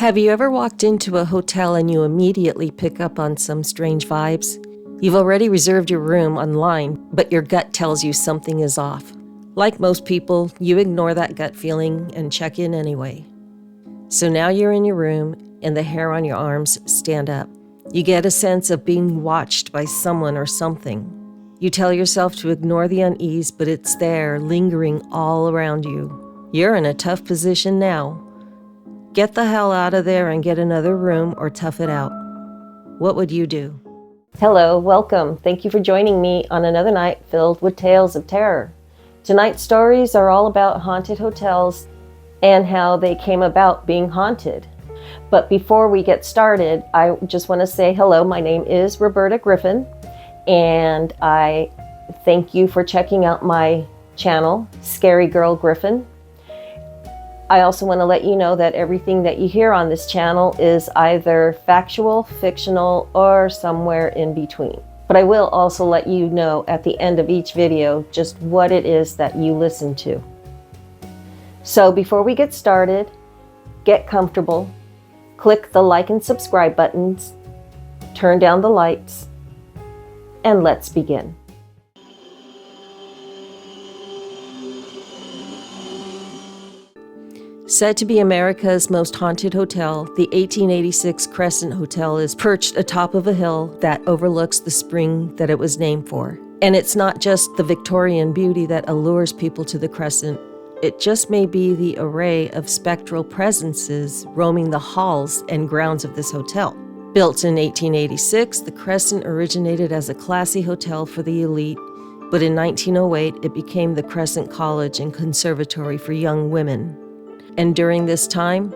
Have you ever walked into a hotel and you immediately pick up on some strange vibes? You've already reserved your room online, but your gut tells you something is off. Like most people, you ignore that gut feeling and check in anyway. So now you're in your room and the hair on your arms stand up. You get a sense of being watched by someone or something. You tell yourself to ignore the unease, but it's there, lingering all around you. You're in a tough position now. Get the hell out of there and get another room or tough it out. What would you do? Hello, welcome. Thank you for joining me on another night filled with tales of terror. Tonight's stories are all about haunted hotels and how they came about being haunted. But before we get started, I just want to say hello. My name is Roberta Griffin, and I thank you for checking out my channel, Scary Girl Griffin. I also want to let you know that everything that you hear on this channel is either factual, fictional, or somewhere in between. But I will also let you know at the end of each video just what it is that you listen to. So before we get started, get comfortable, click the like and subscribe buttons, turn down the lights, and let's begin. Said to be America's most haunted hotel, the 1886 Crescent Hotel is perched atop of a hill that overlooks the spring that it was named for. And it's not just the Victorian beauty that allures people to the Crescent. It just may be the array of spectral presences roaming the halls and grounds of this hotel. Built in 1886, the Crescent originated as a classy hotel for the elite, but in 1908 it became the Crescent College and Conservatory for young women. And during this time,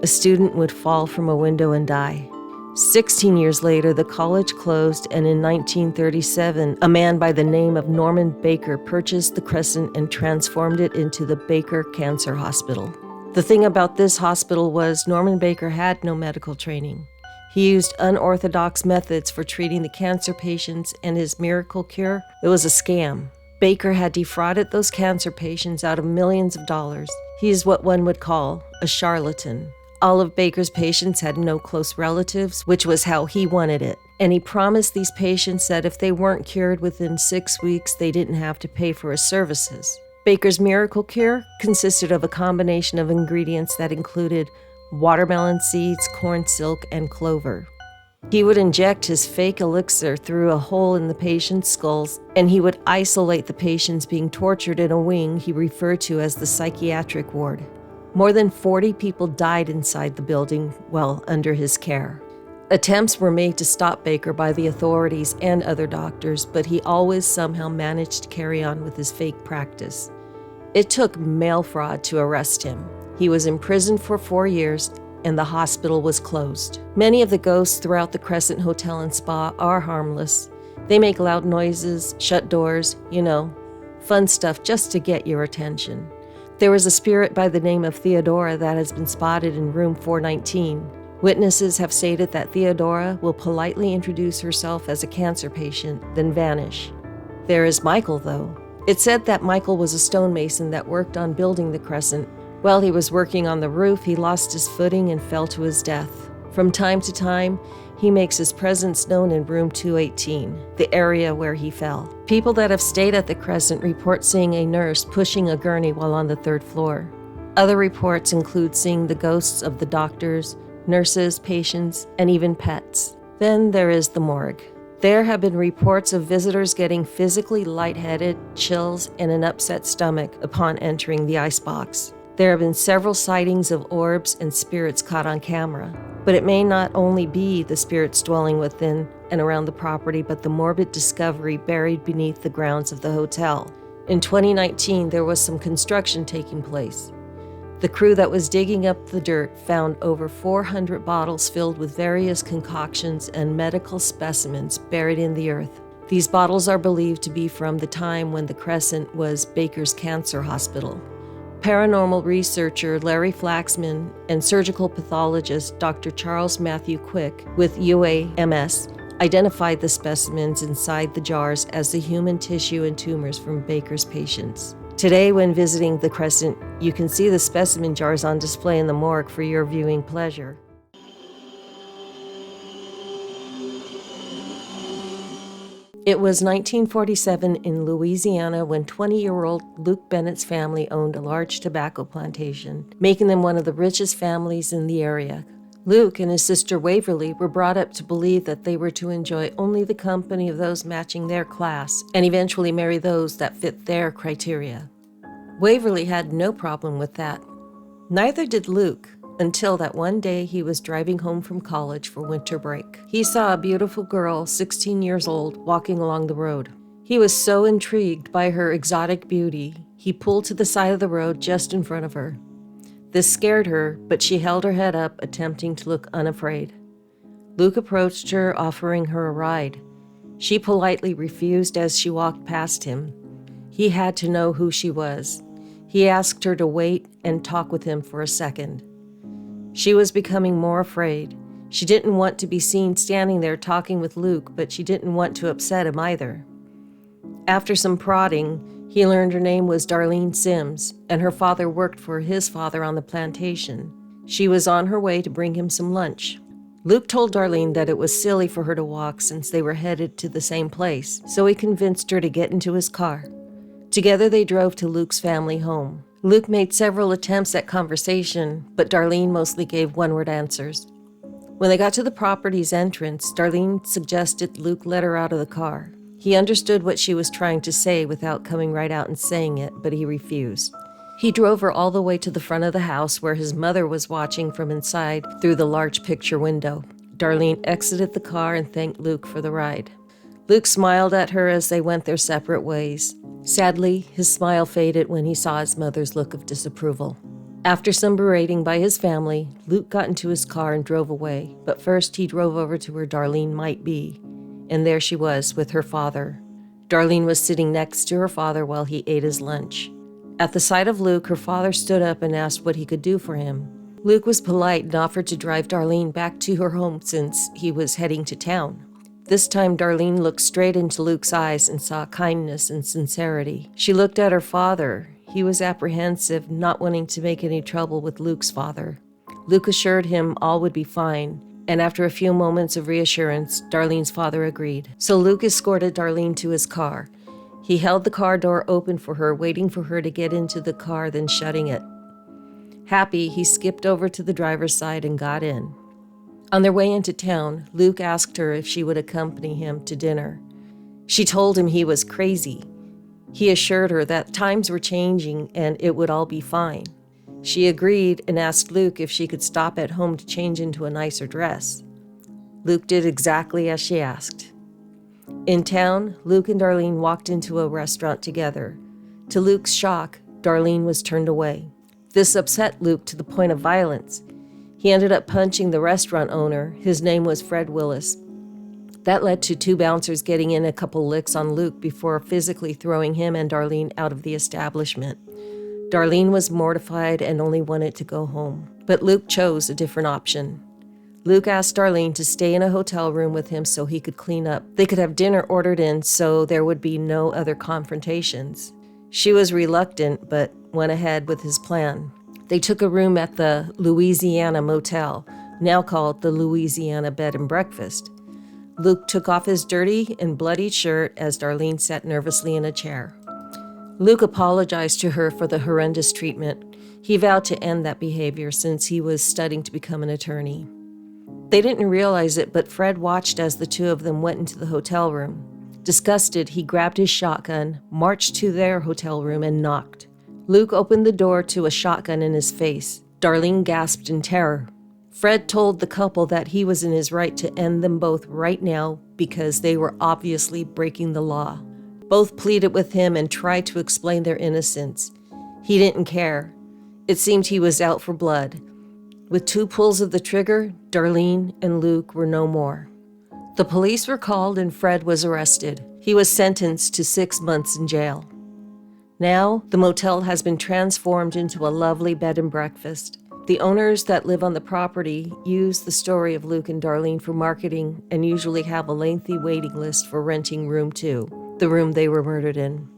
a student would fall from a window and die. 16 years later, the college closed, and in 1937, a man by the name of Norman Baker purchased the Crescent and transformed it into the Baker Cancer Hospital. The thing about this hospital was Norman Baker had no medical training. He used unorthodox methods for treating the cancer patients, and his miracle cure, it was a scam. Baker had defrauded those cancer patients out of millions of dollars. He is what one would call a charlatan. All of Baker's patients had no close relatives, which was how he wanted it. And he promised these patients that if they weren't cured within 6 weeks, they didn't have to pay for his services. Baker's miracle cure consisted of a combination of ingredients that included watermelon seeds, corn silk, and clover. He would inject his fake elixir through a hole in the patient's skulls, and he would isolate the patients being tortured in a wing he referred to as the psychiatric ward. More than 40 people died inside the building while under his care. Attempts were made to stop Baker by the authorities and other doctors, but he always somehow managed to carry on with his fake practice. It took mail fraud to arrest him. He was imprisoned for 4 years, and the hospital was closed. Many of the ghosts throughout the Crescent Hotel and Spa are harmless. They make loud noises, shut doors, fun stuff just to get your attention. There was a spirit by the name of Theodora that has been spotted in room 419. Witnesses have stated that Theodora will politely introduce herself as a cancer patient, then vanish. There is Michael, though. It's said that Michael was a stonemason that worked on building the Crescent. While he was working on the roof, he lost his footing and fell to his death. From time to time, he makes his presence known in room 218, the area where he fell. People that have stayed at the Crescent report seeing a nurse pushing a gurney while on the 3rd floor. Other reports include seeing the ghosts of the doctors, nurses, patients, and even pets. Then there is the morgue. There have been reports of visitors getting physically lightheaded, chills, and an upset stomach upon entering the icebox. There have been several sightings of orbs and spirits caught on camera. But it may not only be the spirits dwelling within and around the property, but the morbid discovery buried beneath the grounds of the hotel. In 2019, there was some construction taking place. The crew that was digging up the dirt found over 400 bottles filled with various concoctions and medical specimens buried in the earth. These bottles are believed to be from the time when the Crescent was Baker's Cancer Hospital. Paranormal researcher Larry Flaxman and surgical pathologist Dr. Charles Matthew Quick with UAMS identified the specimens inside the jars as the human tissue and tumors from Baker's patients. Today, when visiting the Crescent, you can see the specimen jars on display in the morgue for your viewing pleasure. It was 1947 in Louisiana when 20-year-old Luke Bennett's family owned a large tobacco plantation, making them one of the richest families in the area. Luke and his sister Waverly were brought up to believe that they were to enjoy only the company of those matching their class and eventually marry those that fit their criteria. Waverly had no problem with that. Neither did Luke, until that one day he was driving home from college for winter break. He saw a beautiful girl, 16 years old, walking along the road. He was so intrigued by her exotic beauty, he pulled to the side of the road just in front of her. This scared her, but she held her head up, attempting to look unafraid. Luke approached her, offering her a ride. She politely refused as she walked past him. He had to know who she was. He asked her to wait and talk with him for a second. She was becoming more afraid. She didn't want to be seen standing there talking with Luke, but she didn't want to upset him either. After some prodding, he learned her name was Darlene Sims, and her father worked for his father on the plantation. She was on her way to bring him some lunch. Luke told Darlene that it was silly for her to walk since they were headed to the same place, so he convinced her to get into his car. Together they drove to Luke's family home. Luke made several attempts at conversation, but Darlene mostly gave one-word answers. When they got to the property's entrance, Darlene suggested Luke let her out of the car. He understood what she was trying to say without coming right out and saying it, but he refused. He drove her all the way to the front of the house where his mother was watching from inside through the large picture window. Darlene exited the car and thanked Luke for the ride. Luke smiled at her as they went their separate ways. Sadly, his smile faded when he saw his mother's look of disapproval. After some berating by his family, Luke got into his car and drove away, but first he drove over to where Darlene might be, and there she was with her father. Darlene was sitting next to her father while he ate his lunch. At the sight of Luke, her father stood up and asked what he could do for him. Luke was polite and offered to drive Darlene back to her home since he was heading to town. This time, Darlene looked straight into Luke's eyes and saw kindness and sincerity. She looked at her father. He was apprehensive, not wanting to make any trouble with Luke's father. Luke assured him all would be fine, and after a few moments of reassurance, Darlene's father agreed. So Luke escorted Darlene to his car. He held the car door open for her, waiting for her to get into the car, then shutting it. Happy, he skipped over to the driver's side and got in. On their way into town, Luke asked her if she would accompany him to dinner. She told him he was crazy. He assured her that times were changing and it would all be fine. She agreed and asked Luke if she could stop at home to change into a nicer dress. Luke did exactly as she asked. In town, Luke and Darlene walked into a restaurant together. To Luke's shock, Darlene was turned away. This upset Luke to the point of violence. He ended up punching the restaurant owner. His name was Fred Willis. That led to two bouncers getting in a couple licks on Luke before physically throwing him and Darlene out of the establishment. Darlene was mortified and only wanted to go home, but Luke chose a different option. Luke asked Darlene to stay in a hotel room with him so he could clean up. They could have dinner ordered in so there would be no other confrontations. She was reluctant, but went ahead with his plan. They took a room at the Louisiana Motel, now called the Louisiana Bed and Breakfast. Luke took off his dirty and bloody shirt as Darlene sat nervously in a chair. Luke apologized to her for the horrendous treatment. He vowed to end that behavior since he was studying to become an attorney. They didn't realize it, but Fred watched as the two of them went into the hotel room. Disgusted, he grabbed his shotgun, marched to their hotel room, and knocked. Luke opened the door to a shotgun in his face. Darlene gasped in terror. Fred told the couple that he was in his right to end them both right now because they were obviously breaking the law. Both pleaded with him and tried to explain their innocence. He didn't care. It seemed he was out for blood. With two pulls of the trigger, Darlene and Luke were no more. The police were called and Fred was arrested. He was sentenced to 6 months in jail. Now, the motel has been transformed into a lovely bed and breakfast. The owners that live on the property use the story of Luke and Darlene for marketing and usually have a lengthy waiting list for renting room 2, the room they were murdered in.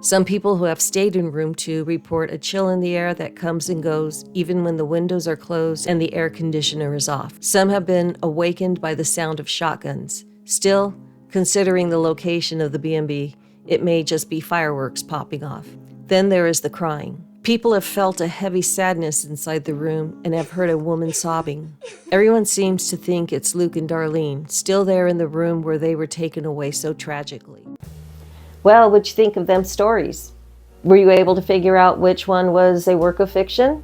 Some people who have stayed in room 2 report a chill in the air that comes and goes even when the windows are closed and the air conditioner is off. Some have been awakened by the sound of shotguns. Still, Considering the location of the B&B, it may just be fireworks popping off. Then there is the crying. People have felt a heavy sadness inside the room and have heard a woman sobbing. Everyone seems to think it's Luke and Darlene, still there in the room where they were taken away so tragically. Well, what'd you think of them stories? Were you able to figure out which one was a work of fiction?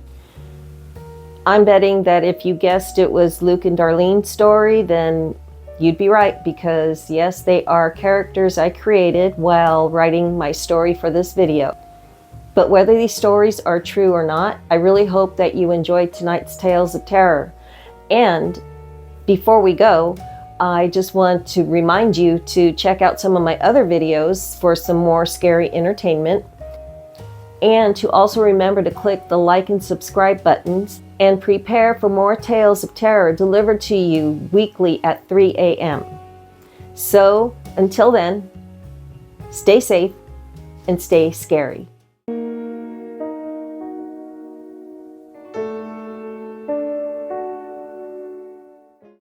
I'm betting that if you guessed it was Luke and Darlene's story, then you'd be right, because yes, they are characters I created while writing my story for this video. But whether these stories are true or not, I really hope that you enjoyed tonight's Tales of Terror. And before we go, I just want to remind you to check out some of my other videos for some more scary entertainment. And to also remember to click the like and subscribe buttons and prepare for more Tales of Terror delivered to you weekly at 3 a.m. So until then, stay safe and stay scary.